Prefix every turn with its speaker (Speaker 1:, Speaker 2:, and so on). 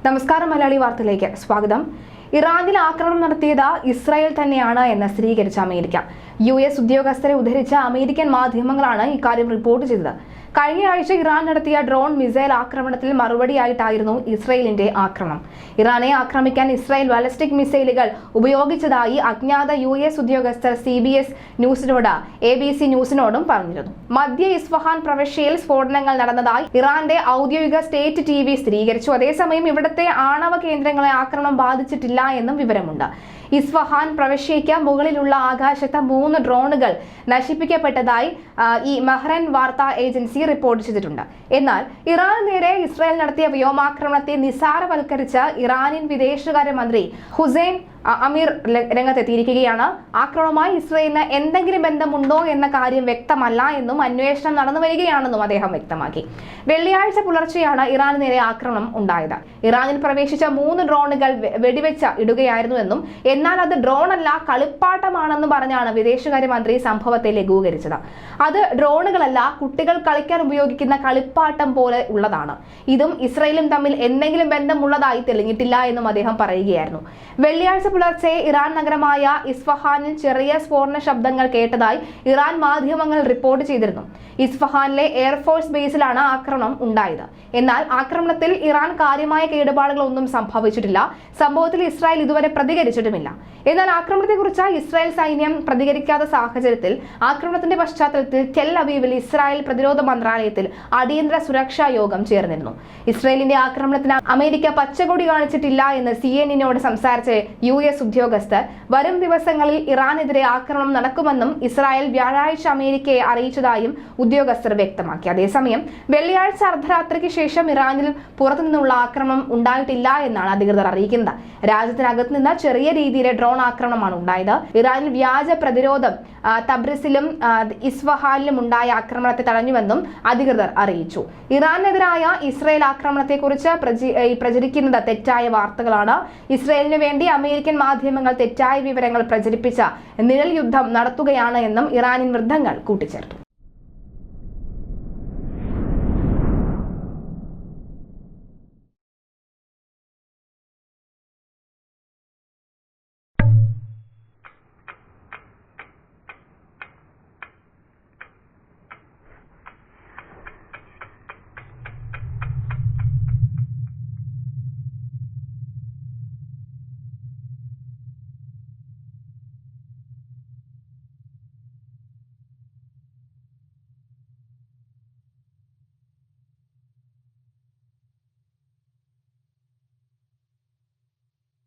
Speaker 1: നമസ്കാരം, മലയാളി വാർത്തയിലേക്ക് സ്വാഗതം. ഇറാനിൽ ആക്രമണം നടത്തിയത് ഇസ്രായേൽ തന്നെയാണ് എന്ന് സ്ഥിരീകരിച്ച അമേരിക്ക. US ഉദ്യോഗസ്ഥരെ ഉദ്ധരിച്ച അമേരിക്കൻ മാധ്യമങ്ങളാണ് ഇക്കാര്യം റിപ്പോർട്ട് ചെയ്തത്. കഴിഞ്ഞ ആഴ്ച ഇറാൻ നടത്തിയ ഡ്രോൺ മിസൈൽ ആക്രമണത്തിൽ മറുപടിയായിട്ടായിരുന്നു ഇസ്രായേലിന്റെ ആക്രമണം. ഇറാനെ ആക്രമിക്കാൻ ഇസ്രായേൽ ബാലിസ്റ്റിക് മിസൈലുകൾ ഉപയോഗിച്ചതായി അജ്ഞാത US ഉദ്യോഗസ്ഥർ CBS ന്യൂസിനോട് ABC ന്യൂസിനോടും പറഞ്ഞിരുന്നു. മധ്യ ഇസ്ഫഹാൻ പ്രവിശ്യയിൽ സ്ഫോടനങ്ങൾ നടന്നതായി ഇറാന്റെ ഔദ്യോഗിക സ്റ്റേറ്റ് TV സ്ഥിരീകരിച്ചു. അതേസമയം ഇവിടത്തെ ആണവ കേന്ദ്രങ്ങളെ ആക്രമണം ബാധിച്ചിട്ടില്ല എന്നും വിവരമുണ്ട്. ഇസ്ഫഹാൻ പ്രവിശ്യയ്ക്ക് മുകളിലുള്ള ആകാശത്ത് 3 ഡ്രോണുകൾ നശിപ്പിക്കപ്പെട്ടതായി ഈ മെഹ്റൻ വാർത്താ ഏജൻസി റിപ്പോർട്ട് ചെയ്തിട്ടുണ്ട്. എന്നാൽ ഇറാന് നേരെ ഇസ്രായേൽ നടത്തിയ വ്യോമാക്രമണത്തെ നിസ്സാരവൽക്കരിച്ച ഇറാനിയൻ വിദേശകാര്യമന്ത്രി ഹുസൈൻ അമീർ രംഗത്തെത്തിയിരിക്കുകയാണ്. ആക്രമണവുമായി ഇസ്രായേലിന് എന്തെങ്കിലും ബന്ധമുണ്ടോ എന്ന കാര്യം വ്യക്തമല്ല എന്നും അന്വേഷണം നടന്നു വരികയാണെന്നും അദ്ദേഹം വ്യക്തമാക്കി. വെള്ളിയാഴ്ച പുലർച്ചെയാണ് ഇറാന് നേരെ ആക്രമണം ഉണ്ടായത്. ഇറാനിൽ പ്രവേശിച്ച 3 ഡ്രോണുകൾ വെടിവെച്ച് ഇടുകയായിരുന്നുവെന്നും എന്നാൽ അത് ഡ്രോണല്ല, കളിപ്പാട്ടമാണെന്നും പറഞ്ഞാണ് വിദേശകാര്യമന്ത്രി സംഭവത്തെ ലഘൂകരിച്ചത്. അത് ഡ്രോണുകളല്ല, കുട്ടികൾ കളിക്കാൻ ഉപയോഗിക്കുന്ന കളിപ്പാട്ടം പോലെ ഉള്ളതാണ്. ഇതും ഇസ്രായേലും തമ്മിൽ എന്തെങ്കിലും ബന്ധമുള്ളതായി തെളിഞ്ഞിട്ടില്ല എന്നും അദ്ദേഹം പറയുകയായിരുന്നു. വെള്ളിയാഴ്ച പുലർച്ചെ ഇറാൻ നഗരമായ ഇസ്ഫഹാനിൽ ചെറിയ സ്ഫോടന ശബ്ദങ്ങൾ കേട്ടതായി ഇറാൻ മാധ്യമങ്ങൾ റിപ്പോർട്ട് ചെയ്തിരുന്നു. ഇസ്ഫഹാനിലെ എയർഫോഴ്സ് ബേസിലാണ് ആക്രമണം ഉണ്ടായത്. എന്നാൽ ആക്രമണത്തിൽ ഇറാൻ കാര്യമായ കേടുപാടുകളൊന്നും സംഭവിച്ചിട്ടില്ല. സംഭവത്തിൽ ഇസ്രായേൽ ഇതുവരെ പ്രതികരിച്ചിട്ടുമില്ല. എന്നാൽ ആക്രമണത്തെക്കുറിച്ച് ഇസ്രായേൽ സൈന്യം പ്രതികരിക്കാത്ത സാഹചര്യത്തിൽ ആക്രമണത്തിന്റെ പശ്ചാത്തലത്തിൽ ടെൽ അവീവിൽ ഇസ്രായേൽ പ്രതിരോധ മന്ത്രാലയത്തിൽ അടിയന്തര സുരക്ഷാ യോഗം ചേർന്നിരുന്നു. ഇസ്രായേലിന്റെ ആക്രമണത്തിന് അമേരിക്ക പച്ചക്കൊടി കാണിച്ചിട്ടില്ല എന്ന് CNN-നോട് സംസാരിച്ച US ഉദ്യോഗസ്ഥർ വരും ദിവസങ്ങളിൽ ഇറാനെതിരെ ആക്രമണം നടക്കുമെന്നും ഇസ്രായേൽ വ്യാഴാഴ്ച അമേരിക്കയെ അറിയിച്ചതായും ഉദ്യോഗസ്ഥർ വ്യക്തമാക്കി. അതേസമയം വെള്ളിയാഴ്ച അർദ്ധരാത്രിക്ക് ശേഷം ഇറാനിൽ പുറത്തുനിന്നുള്ള ആക്രമണം ഉണ്ടായിട്ടില്ല എന്നാണ് അധികൃതർ അറിയിക്കുന്നത്. രാജ്യത്തിനകത്ത് നിന്ന് ചെറിയ രീതിയിലെ ഡ്രോൺ ആക്രമണമാണ് ഉണ്ടായത്. ഇറാനിൽ വ്യാജ പ്രതിരോധം തബ്രിസിലും ഇസ്ഫഹാനിലും ഉണ്ടായ ആക്രമണത്തെ തടഞ്ഞുവെന്നും അധികൃതർ അറിയിച്ചു. ഇറാനെതിരായ ഇസ്രായേൽ ആക്രമണത്തെക്കുറിച്ച് പ്രചരിക്കുന്നത് തെറ്റായ വാർത്തകളാണ്. ഇസ്രായേലിന് വേണ്ടി അമേരിക്കൻ മാധ്യമങ്ങൾ തെറ്റായ വിവരങ്ങൾ പ്രചരിപ്പിച്ച നിഴൽ യുദ്ധം നടത്തുകയാണ് എന്നും ഇറാനിയൻ വൃത്തങ്ങൾ കൂട്ടിച്ചേർത്തു.